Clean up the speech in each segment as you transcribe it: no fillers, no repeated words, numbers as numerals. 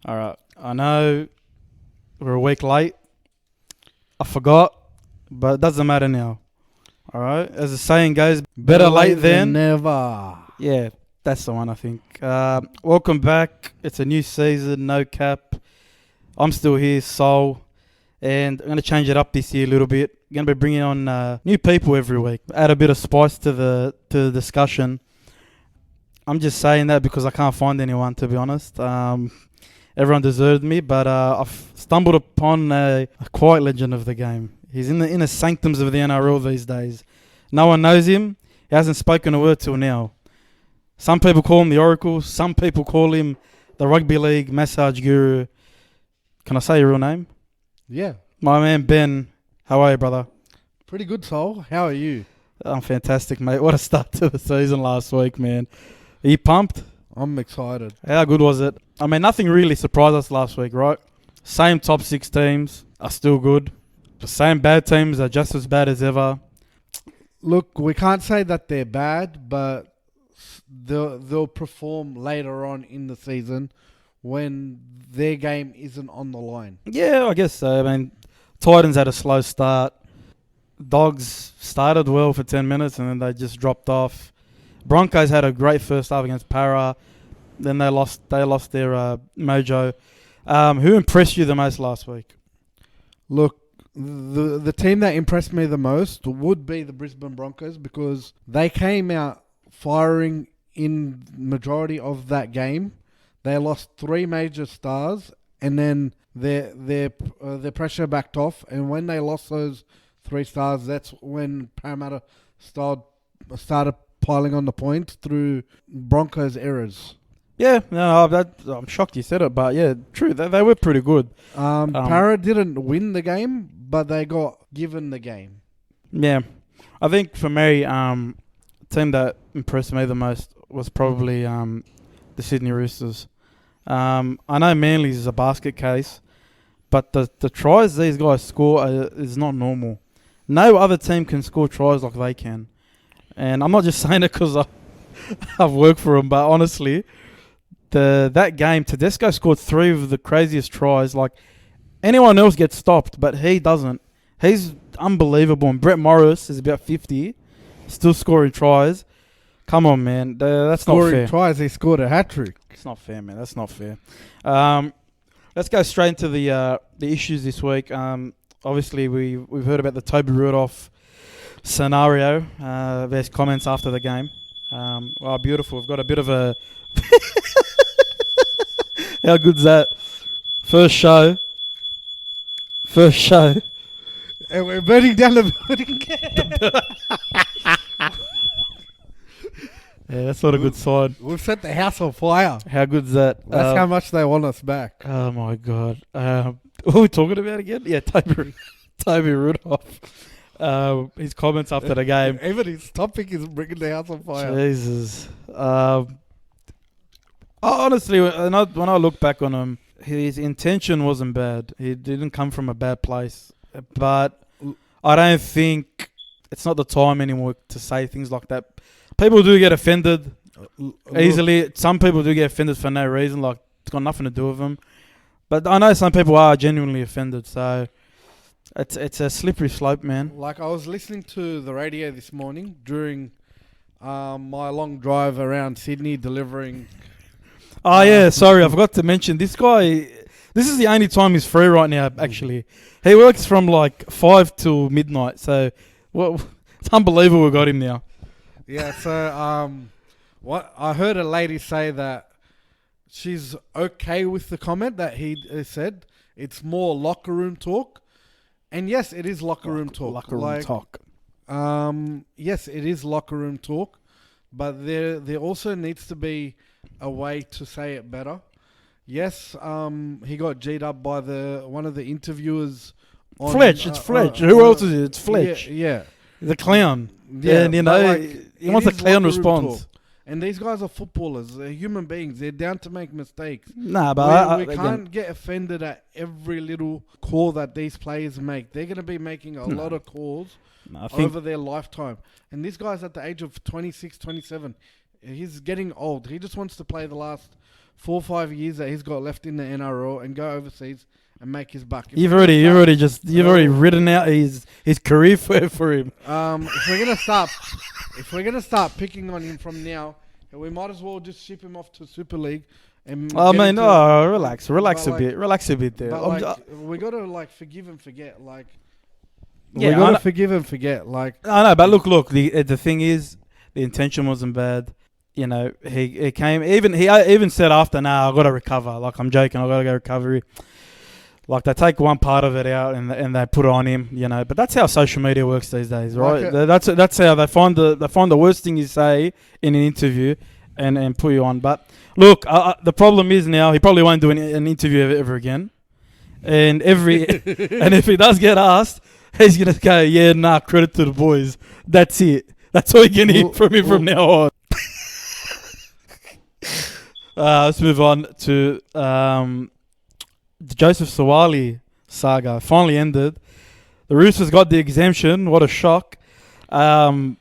All right. I know we're a week late. I forgot, but it doesn't matter now. All right. As the saying goes, better late than never. Yeah, that's the one, I think. Welcome back. It's a new season, no cap. I'm still here, Soul. And I'm going to change it up this year a little bit. I'm going to be bringing on new people every week. Add a bit of spice to the discussion. I'm just saying that because I can't find anyone, to be honest. Everyone deserved me, but I've stumbled upon a quiet legend of the game. He's in the inner sanctums of the NRL these days. No one knows him. He hasn't spoken a word till now. Some people call him the Oracle. Some people call him the rugby league massage guru. Can I say your real name? Yeah. My man Ben. How are you, brother? Pretty good, Soul. How are you? I'm fantastic, mate. What a start to the season last week, man. Are you pumped? I'm excited. How good was it? I mean, nothing really surprised us last week, right? Same top 6 teams are still good. The same bad teams are just as bad as ever. Look, we can't say that they're bad, but they'll perform later on in the season when their game isn't on the line. Yeah, I guess so. I mean, Titans had a slow start. Dogs started well for 10 minutes and then they just dropped off. Broncos had a great first half against Para. Then they lost their mojo. Who impressed you the most last week? Look, the team that impressed me the most would be the Brisbane Broncos because they came out firing in majority of that game. They lost 3 major stars and then their pressure backed off. And when they lost those 3 stars, that's when Parramatta started piling on the points through Broncos' errors. Yeah, no, I'm shocked you said it, but yeah, true. They were pretty good. Para didn't win the game, but they got given the game. Yeah, I think for me, the team that impressed me the most was probably the Sydney Roosters. I know Manly's is a basket case, but the tries these guys score is not normal. No other team can score tries like they can. And I'm not just saying it because I've worked for them, but honestly, that game, Tedesco scored 3 of the craziest tries. Like, anyone else gets stopped, but he doesn't. He's unbelievable. And Brett Morris is about 50, still scoring tries. Come on, man. That's not fair. Scoring tries, he scored a hat-trick. It's not fair, man. That's not fair. Let's go straight into the issues this week. Obviously, we've heard about the Toby Rudolph scenario. There's comments after the game. Wow, beautiful. We've got a bit of a... How good's that? First show. And we're burning down the building. Yeah, that's not a good sign. We've set the house on fire. How good's that? That's how much they want us back. Oh, my God. What are we talking about again? Yeah, Toby Rudolph. His comments after the game. Even his topic is bringing the house on fire. Jesus. Honestly, when I look back on him, his intention wasn't bad. He didn't come from a bad place. But I don't think it's not the time anymore to say things like that. People do get offended easily. Some people do get offended for no reason. Like, it's got nothing to do with them. But I know some people are genuinely offended. So it's a slippery slope, man. Like, I was listening to the radio this morning during my long drive around Sydney delivering... Oh, yeah, sorry, I forgot to mention. This guy, this is the only time he's free right now, actually. He works from like 5 till midnight, so it's unbelievable we got him now. Yeah, so what I heard a lady say that she's okay with the comment that he said. It's more locker room talk. And yes, it is locker room talk. Locker room talk. Yes, it is locker room talk, but there also needs to be a way to say it better. Yes, he got G'd up by one of the interviewers. Fletch, it's Fletch. Who else is it? It's Fletch. Yeah. The clown. Yeah, and, you know, he wants a clown response. And these guys are footballers. They're human beings. They're down to make mistakes. Nah, but we can't get offended at every little call that these players make. They're going to be making a lot of calls over their lifetime. And this guy's at the age of 26, 27. He's getting old. He just wants to play the last 4 or 5 years that he's got left in the NRL and go overseas and make his buck. You've already written out his career for him. If we're gonna start picking on him from now, we might as well just ship him off to Super League. And relax a bit there. But we gotta forgive and forget. Yeah, we gotta forgive and forget. I know, but look. The thing is, the intention wasn't bad. You know, he came. He even said after, "Nah, I gotta recover." I'm joking. I gotta go recovery. They take one part of it out and they put it on him, you know. But that's how social media works these days, right? That's how they find the worst thing you say in an interview and put you on. But look, the problem is now he probably won't do an interview ever again. And and if he does get asked, he's gonna go, "Yeah, nah, credit to the boys." That's it. That's all you're gonna hear from him from now on. Let's move on to the Joseph Suaalii saga. Finally ended. The Roosters got the exemption. What a shock. Look,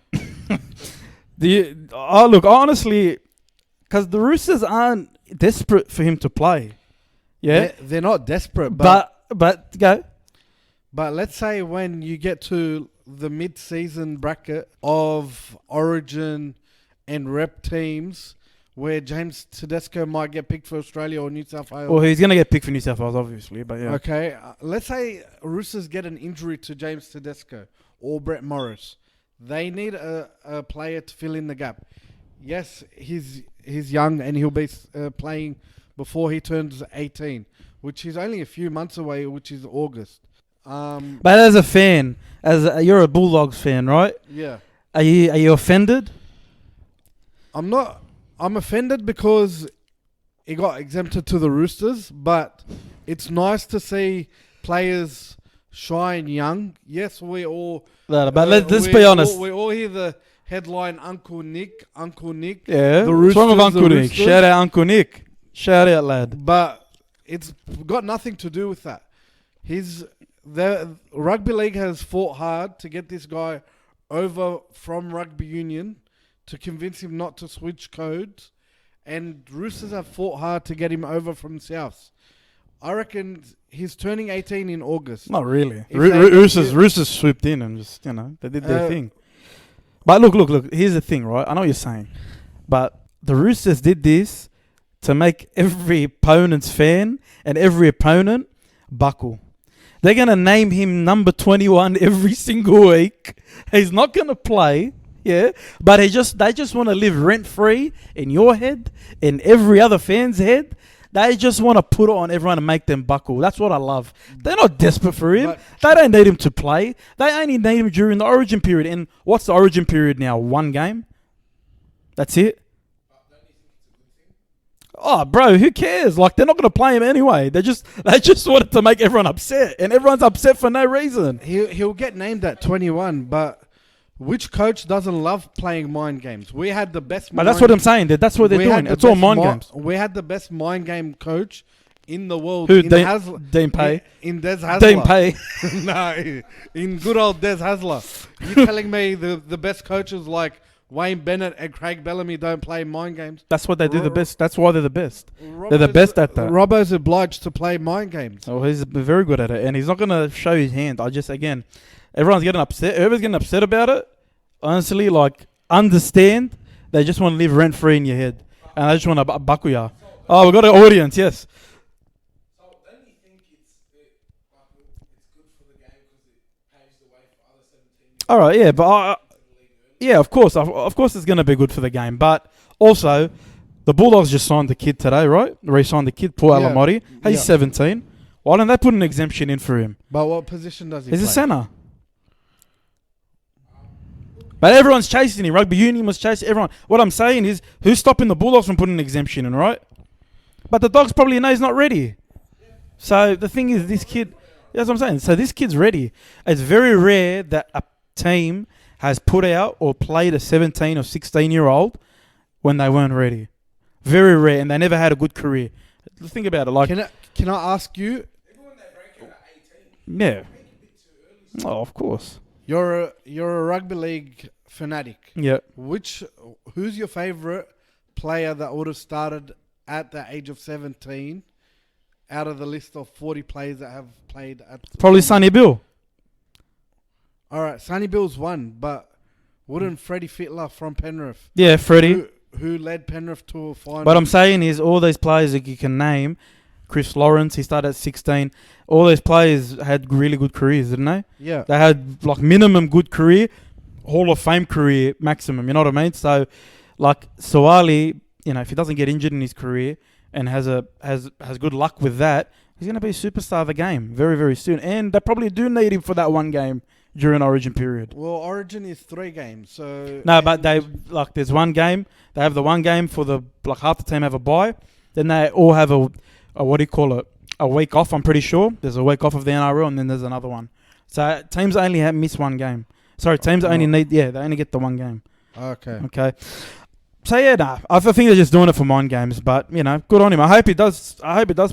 honestly, because the Roosters aren't desperate for him to play. Yeah, they're not desperate, but go. But let's say when you get to the mid-season bracket of Origin and Rep teams, where James Tedesco might get picked for Australia or New South Wales. Well, he's going to get picked for New South Wales, obviously, but yeah. Okay, let's say Roosters get an injury to James Tedesco or Brett Morris. They need a player to fill in the gap. Yes, he's young and he'll be playing before he turns 18, which is only a few months away, which is August. But as a fan, you're a Bulldogs fan, right? Yeah. Are you offended? I'm not. I'm offended because he got exempted to the Roosters, but it's nice to see players shine young. Yes, we all... But let's be honest. We all hear the headline, Uncle Nick. Yeah, the what's wrong with Roosters, Uncle Nick? Shout out Uncle Nick. Shout out, lad. But it's got nothing to do with that. The rugby league has fought hard to get this guy over from rugby union to convince him not to switch codes, and Roosters have fought hard to get him over from Souths. I reckon he's turning 18 in August. Not really. Roosters swooped in and just, they did their thing. But look, here's the thing, right? I know what you're saying, but the Roosters did this to make every opponent's fan and every opponent buckle. They're going to name him number 21 every single week. He's not going to play. Yeah, but they just want to live rent-free in your head, in every other fan's head. They just want to put it on everyone and make them buckle. That's what I love. They're not desperate for him. They don't need him to play. They only need him during the Origin period. And what's the Origin period now? 1 game? That's it? Oh, bro, who cares? They're not going to play him anyway. They just wanted to make everyone upset. And everyone's upset for no reason. He'll get named at 21, but... which coach doesn't love playing mind games? We had the best... But that's what I'm saying. That's what they're doing. It's all mind games. We had the best mind game coach in the world. Who? Dean Pay? In Des Hasler. Dean Pay. No, in good old Des Hasler. You telling me the best coaches like Wayne Bennett and Craig Bellamy don't play mind games? That's what they do the best. That's why they're the best. They're the best at that. Robbo's obliged to play mind games. Oh, he's very good at it. And he's not going to show his hand. Everyone's getting upset. Whoever's getting upset about it, honestly, understand. They just want to live rent-free in your head. And they just want to buckle ya. Oh, we've got an audience, yes. So don't you think it's good for the game because it paves the way for other 17 years? All right, yeah, but... yeah, of course. Of course it's going to be good for the game. But also, the Bulldogs just signed the kid today, right? Re-signed the kid, Paul Alamoti. He's 17. Why don't they put an exemption in for him? But what position does he play? He's a centre. But everyone's chasing him. Rugby union was chasing everyone. What I'm saying is, who's stopping the Bulldogs from putting an exemption in, right? But the Dogs probably know he's not ready. So the thing is, this kid... That's what I'm saying. So this kid's ready. It's very rare that a team has put out or played a 17 or 16-year-old when they weren't ready. Very rare, and they never had a good career. Think about it. Can I ask you... Everyone that rank at 18. Yeah. Oh, of course. You're a rugby league fanatic. Yeah. Who's your favourite player that would have started at the age of 17 out of the list of 40 players that have played at... Probably Sonny Bill. All right, Sonny Bill's one, but wouldn't Freddie Fittler from Penrith, Yeah, Freddie. who led Penrith to a final... What I'm saying is all these players that you can name, Chris Lawrence, he started at 16. All those players had really good careers, didn't they? Yeah. They had like minimum good career, Hall of Fame career maximum. You know what I mean? So, like Suaalii, you know, if he doesn't get injured in his career and has good luck with that, he's going to be a superstar of the game very, very soon. And they probably do need him for that one game during Origin period. Well, Origin is 3 games, so... No, but there's one game. They have the one game for half the team have a bye. Then they all have a what do you call it? A week off, I'm pretty sure. There's a week off of the NRL and then there's another one. So teams only miss one game. Sorry, teams only they only get the one game. Okay. So yeah, I think they're just doing it for mind games, but you know, good on him. I hope he does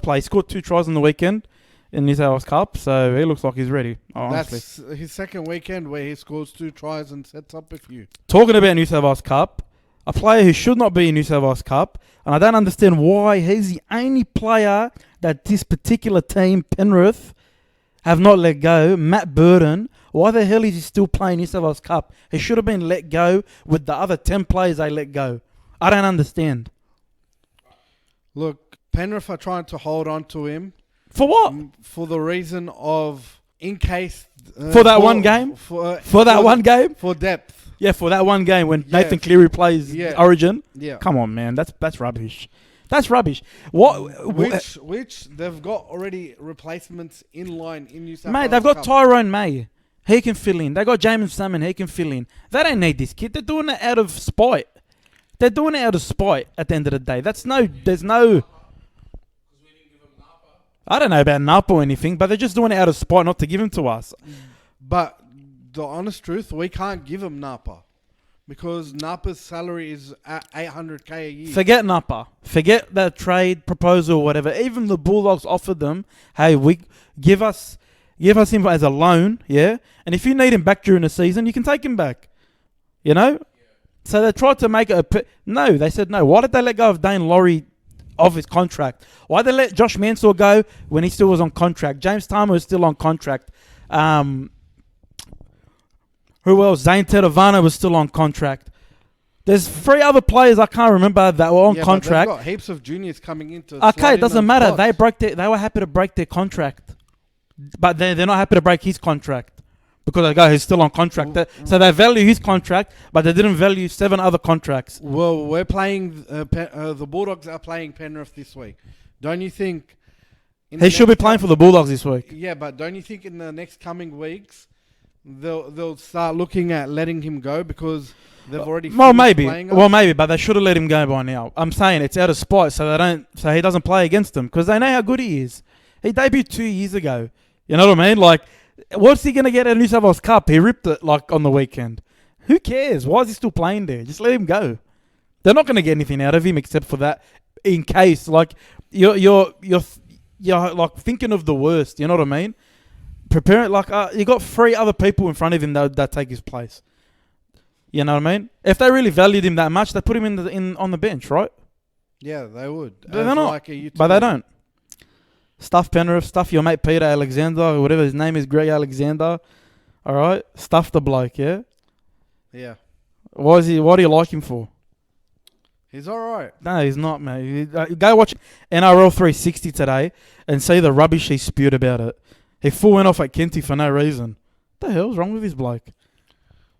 play. He scored 2 tries on the weekend in New South Wales Cup, so he looks like he's ready. Honestly. That's his second weekend where he scores 2 tries and sets up a few. Talking about New South Wales Cup, a player who should not be in New South Wales Cup, and I don't understand why he's the only player that this particular team, Penrith, have not let go, Matt Burton. Why the hell is he still playing New South Wales Cup? He should have been let go with the other 10 players they let go. I don't understand. Look, Penrith are trying to hold on to him. For what? For the reason of, in case... for that one game? For that one game? For depth. Yeah, for that one game when Nathan Cleary plays Origin. Yeah. Come on, man. That's rubbish. That's rubbish. Which they've got already replacements in line in New South Wales. Mate, they've got Tyrone May. He can fill in. They got James Salmon. He can fill in. They don't need this kid. They're doing it out of spite. They're doing it out of spite at the end of the day. There's no... I don't know about Napa or anything, but they're just doing it out of spite not to give him to us. But the honest truth, we can't give him Napa because Napa's salary is at $800K a year. Forget Napa. Forget that trade proposal or whatever. Even the Bulldogs offered them, hey, we give us him as a loan, yeah? And if you need him back during the season, you can take him back. You know? So they tried to make it no, they said no. Why did they let go of Dane Laurie of his contract? Why did they let Josh Mansour go when he still was on contract? James Palmer was still on contract. Who else? Zane Teravana was still on contract. There's 3 other players I can't remember that were on contract. They've got heaps of juniors coming into. Okay, it doesn't matter. They were happy to break their contract, but they're not happy to break his contract because the guy who's still on contract. So they value his contract, but they didn't value 7 other contracts. Well, we're playing. The Bulldogs are playing Penrith this week. Don't you think? He should be playing for the Bulldogs this week. Yeah, but don't you think in the next coming weeks they'll start looking at letting him go because they've already playing him? Well, maybe, but they should have let him go by now. I'm saying it's out of spite, so he doesn't play against them because they know how good he is. He debuted 2 years ago. You know what I mean? Like, what's he gonna get at a New South Wales Cup? He ripped it like on the weekend. Who cares? Why is he still playing there? Just let him go. They're not gonna get anything out of him except for that. In case, like, you're like thinking of the worst. You know what I mean? Preparing like you got 3 other people in front of him that take his place. You know what I mean? If they really valued him that much, they put him in on the bench, right? Yeah, they would. They're not, but they don't. Stuff Penrith, stuff your mate Peter Alexander, or whatever his name is, Greg Alexander. All right, stuff the bloke, yeah. Yeah. What do you like him for? He's all right. No, he's not, mate. Go watch NRL 360 today and see the rubbish he spewed about it. He went off at Kenty for no reason. What the hell's wrong with this bloke?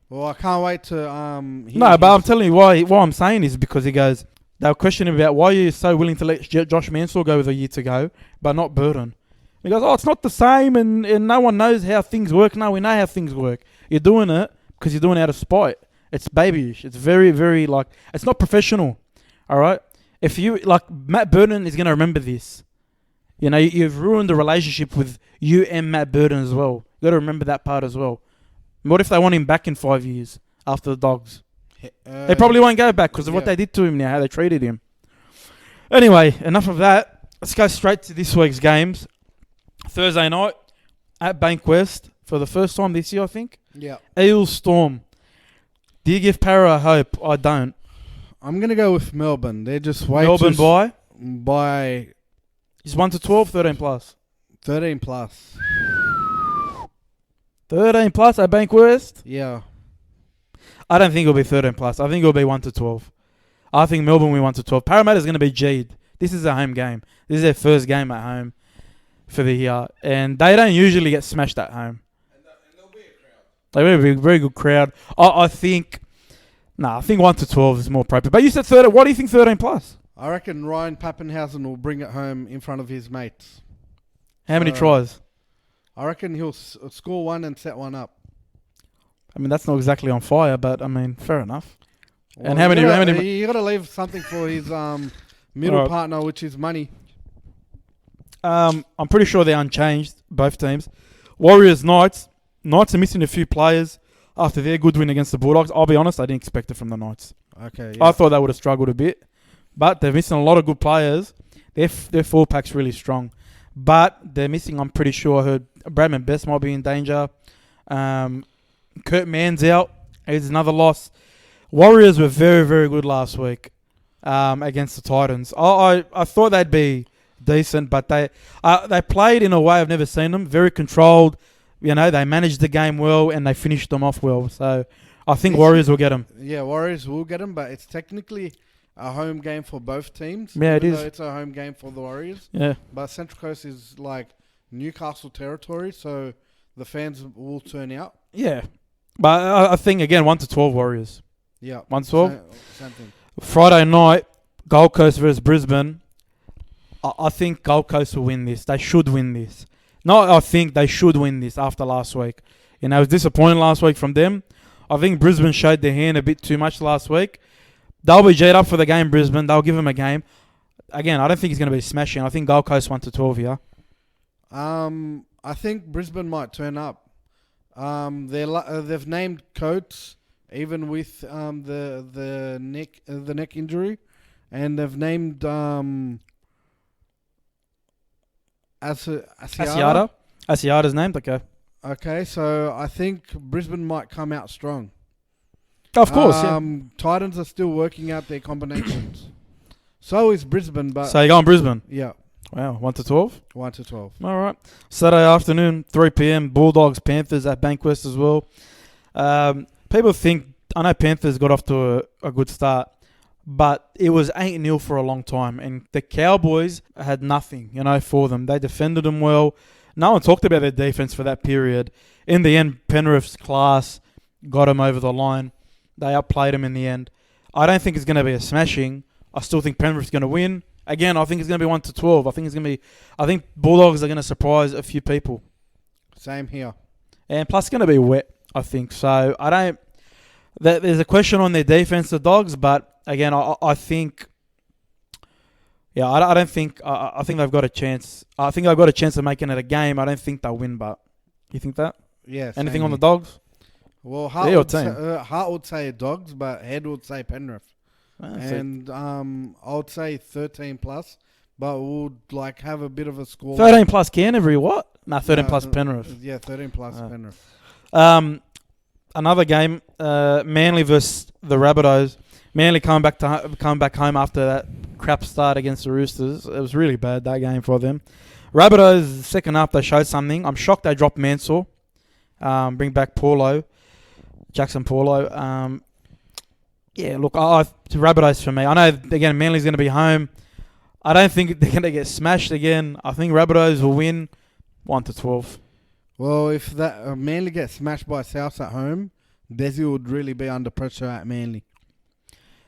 Well, I can't wait to No, but I'm telling you why I'm saying is because he goes, they were questioning about why you're so willing to let Josh Mansour go with a year to go, but not Burton. He goes, it's not the same and no one knows how things work. No, we know how things work. You're doing it because you're doing it out of spite. It's babyish. It's very, very, like, it's not professional. All right? If you, like, Matt Burton is going to remember this. You know, you've ruined the relationship with you and Matt Burton as well. You got to remember that part as well. What if they want him back in 5 years after the Dogs? They probably won't go back because of what they did to him now, how they treated him. Anyway, enough of that. Let's go straight to this week's games. Thursday night at Bankwest for the first time this year, I think. Yeah. Eels Storm. Do you give Para hope? I don't. I'm going to go with Melbourne. They're just way Melbourne by? by Is 1 to 12, 13 plus? 13 plus. 13 plus at Bankwest? Yeah. I don't think it'll be 13 plus. I think it'll be 1 to 12. I think Melbourne will be 1 to 12. Parramatta's going to be G'd. This is a home game. This is their first game at home for the year. And they don't usually get smashed at home. And there'll be a crowd. They will be a very good crowd. I think 1 to 12 is more appropriate. But you said 13. What do you think 13 plus? I reckon Ryan Pappenhausen will bring it home in front of his mates. How many tries? I reckon he'll score one and set one up. I mean, that's not exactly on fire, but I mean, fair enough. Well, And how many? You got to leave something for his middle Alright. partner, which is money. I'm pretty sure they're unchanged, both teams. Warriors, Knights. Knights are missing a few players after their good win against the Bulldogs. I'll be honest, I didn't expect it from the Knights. Okay. I thought they would have struggled a bit, but they're missing a lot of good players. Their full pack's really strong, but they're missing. I'm pretty sure I heard Bradman Best might be in danger. Kurt Mann's out. It's another loss. Warriors were very, very good last week against the Titans. I thought they'd be decent, but they played in a way I've never seen them. Very controlled. You know, they managed the game well and they finished them off well. So I think Warriors will get them. Yeah, Warriors will get them, but it's technically a home game for both teams. Yeah, it even is. though it's a home game for the Warriors. Yeah. But Central Coast is like Newcastle territory, so the fans will turn out. Yeah. But I think, again, 1 to 12 Warriors. Yeah. 1 to 12. Same thing. Friday night, Gold Coast versus Brisbane. I think Gold Coast will win this. They should win this. No, I think they should win this after last week. You know, it was disappointing last week from them. I think Brisbane showed their hand a bit too much last week. They'll be G'd up for the game, Brisbane. They'll give them a game. Again, I don't think it's going to be smashing. I think Gold Coast 1 to 12 here. I think Brisbane might turn up. They've named Coates even with the neck injury, and they've named Asiata. Asiata's named. Okay. Okay, so I think Brisbane might come out strong. Of course. Yeah. Titans are still working out their combinations. So is Brisbane, but So you're going Brisbane. yeah, Wow. 1 to 12. 1 to 12. All right. Saturday afternoon, 3 p.m. Bulldogs, Panthers at Bankwest as well. People think, I know Panthers got off to a good start, but it was 8-0 for a long time, and the Cowboys had nothing, for them. They defended them well. No one talked about their defense for that period. In the end, Penrith's class got them over the line. They outplayed them in the end. I don't think it's going to be a smashing. I still think Penrith's going to win. Again, I think it's going to be 1 to 12. I think Bulldogs are going to surprise a few people. Same here. And plus, it's going to be wet, I think. So, there's a question on their defense, the Dogs, but again, I think, I think they've got a chance. I think they've got a chance of making it a game. I don't think they'll win, but you think that? Yeah. Anything on the Dogs? Well, Heart would say Dogs, but Head would say Penrith. And I would say 13 plus, but we'll have a bit of a score. 13 plus Canterbury, what? 13 plus Penrith. Yeah, 13 plus Penrith. Another game, Manly versus the Rabbitohs. Manly coming back home after that crap start against the Roosters. It was really bad, that game for them. Rabbitohs, second half, they showed something. I'm shocked they dropped Mansour. Bring back Jackson Paulo. Look, Rabbitohs for me. I know, again, Manly's going to be home. I don't think they're going to get smashed again. I think Rabbitohs will win 1 to 12. Well, if that Manly gets smashed by Souths at home, Desi would really be under pressure at Manly.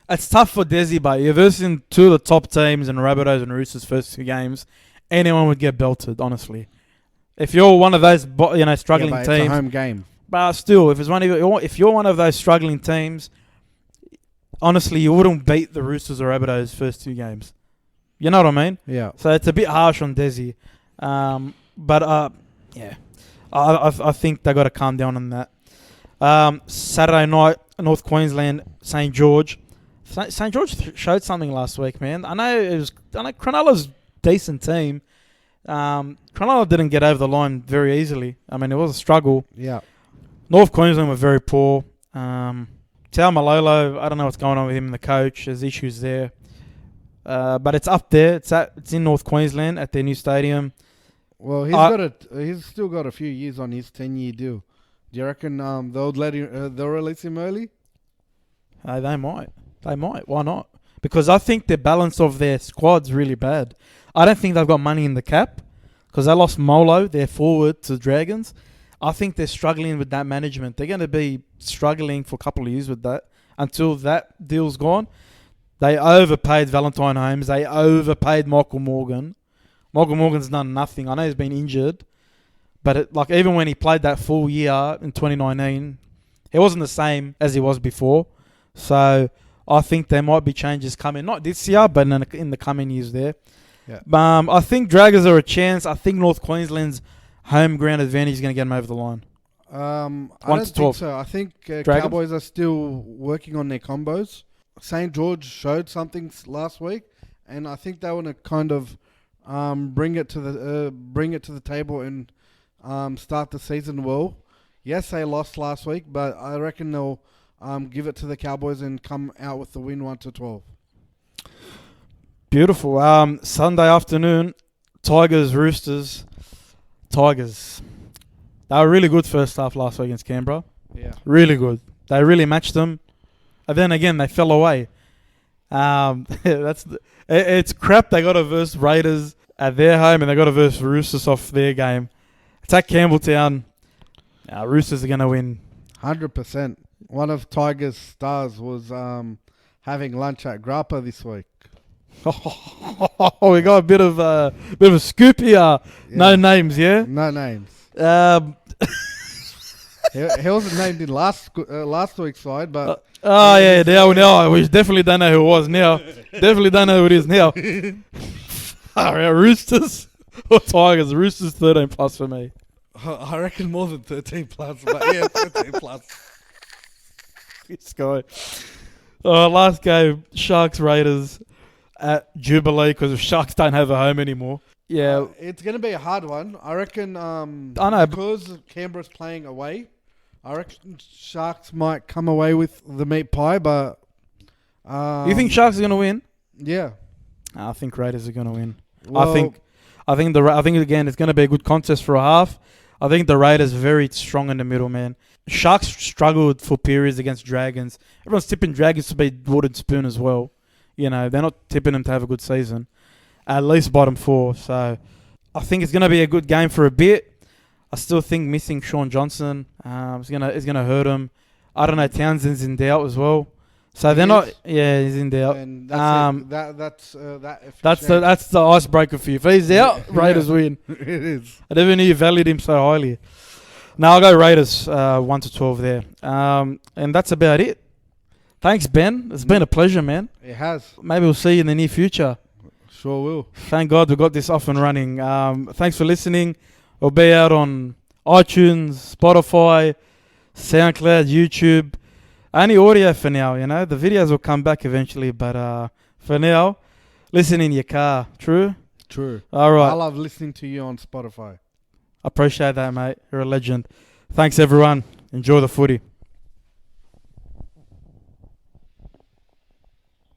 It's tough for Desi, but you're versing two of the top teams in Rabbitohs and Roosters' first two games. Anyone would get belted, honestly. If you're one of those, struggling but teams, it's a home game. But still, if you're one of those struggling teams, honestly, you wouldn't beat the Roosters or Rabbitohs' first two games. You know what I mean? Yeah. So it's a bit harsh on Desi. I think they got to calm down on that. Saturday night, North Queensland, St. George. St. George showed something last week, man. I know Cronulla's decent team. Cronulla didn't get over the line very easily. I mean, it was a struggle. Yeah. North Queensland were very poor. Tal Malolo, I don't know what's going on with him and the coach. There's issues there. But it's up there. It's in North Queensland at their new stadium. Well, he's still got a few years on his 10-year deal. Do you reckon they'll release him early? They might. They might. Why not? Because I think the balance of their squad's really bad. I don't think they've got money in the cap because they lost Molo, their forward, to Dragons. I think they're struggling with that management. They're going to be struggling for a couple of years with that until that deal's gone. They overpaid Valentine Holmes. They overpaid Michael Morgan. Michael Morgan's done nothing. I know he's been injured. But even when he played that full year in 2019, he wasn't the same as he was before. So I think there might be changes coming. Not this year, but in the coming years there. Yeah. I think Dragons are a chance. I think North Queensland's home ground advantage is going to get them over the line. I don't think so. I think Cowboys are still working on their combos. St. George showed something last week, and I think they want to kind of bring it to the table and start the season well. Yes, they lost last week, but I reckon they'll give it to the Cowboys and come out with the win 1-12. Beautiful. Sunday afternoon, Tigers, Roosters. Tigers. They were really good first half last week against Canberra. Yeah. Really good. They really matched them. And then again, they fell away. It's crap. They got to verse Raiders at their home and they got to verse Roosters off their game. It's at Campbelltown. Roosters are going to win. 100%. One of Tigers' stars was having lunch at Grappa this week. We got a bit of a scoop here. Yeah. No names, yeah? No names. He wasn't named in last week's side, but... now we definitely don't know who it was now. Definitely don't know who it is now. Roosters or Tigers? Roosters 13 plus for me. I reckon more than 13 plus, but yeah, 13 plus. This guy. Last game, Sharks Raiders at Jubilee because the Sharks don't have a home anymore. Yeah, it's going to be a hard one. I reckon. I know because Canberra's playing away. I reckon Sharks might come away with the meat pie, but you think Sharks are going to win? Yeah, I think Raiders are going to win. Well, I think again it's going to be a good contest for a half. I think the Raiders very strong in the middle, man. Sharks struggled for periods against Dragons. Everyone's tipping Dragons to be wooden spoon as well. You know, they're not tipping them to have a good season. At least bottom four. So I think it's going to be a good game for a bit. I still think missing Sean Johnson is gonna hurt him. I don't know. Townsend's in doubt as well. So they're not. Yeah, he's in doubt. And that's the icebreaker for you. If he's out, Raiders win. It is. I never knew you valued him so highly. Now I'll go Raiders 1-12 there. And that's about it. Thanks, Ben. It's been a pleasure, man. It has. Maybe we'll see you in the near future. Sure will. Thank God we got this off and running. Thanks for listening. We'll be out on iTunes, Spotify, SoundCloud, YouTube. Only audio for now, you know. The videos will come back eventually, but for now, listen in your car. True? True. All right. I love listening to you on Spotify. I appreciate that, mate. You're a legend. Thanks, everyone. Enjoy the footy.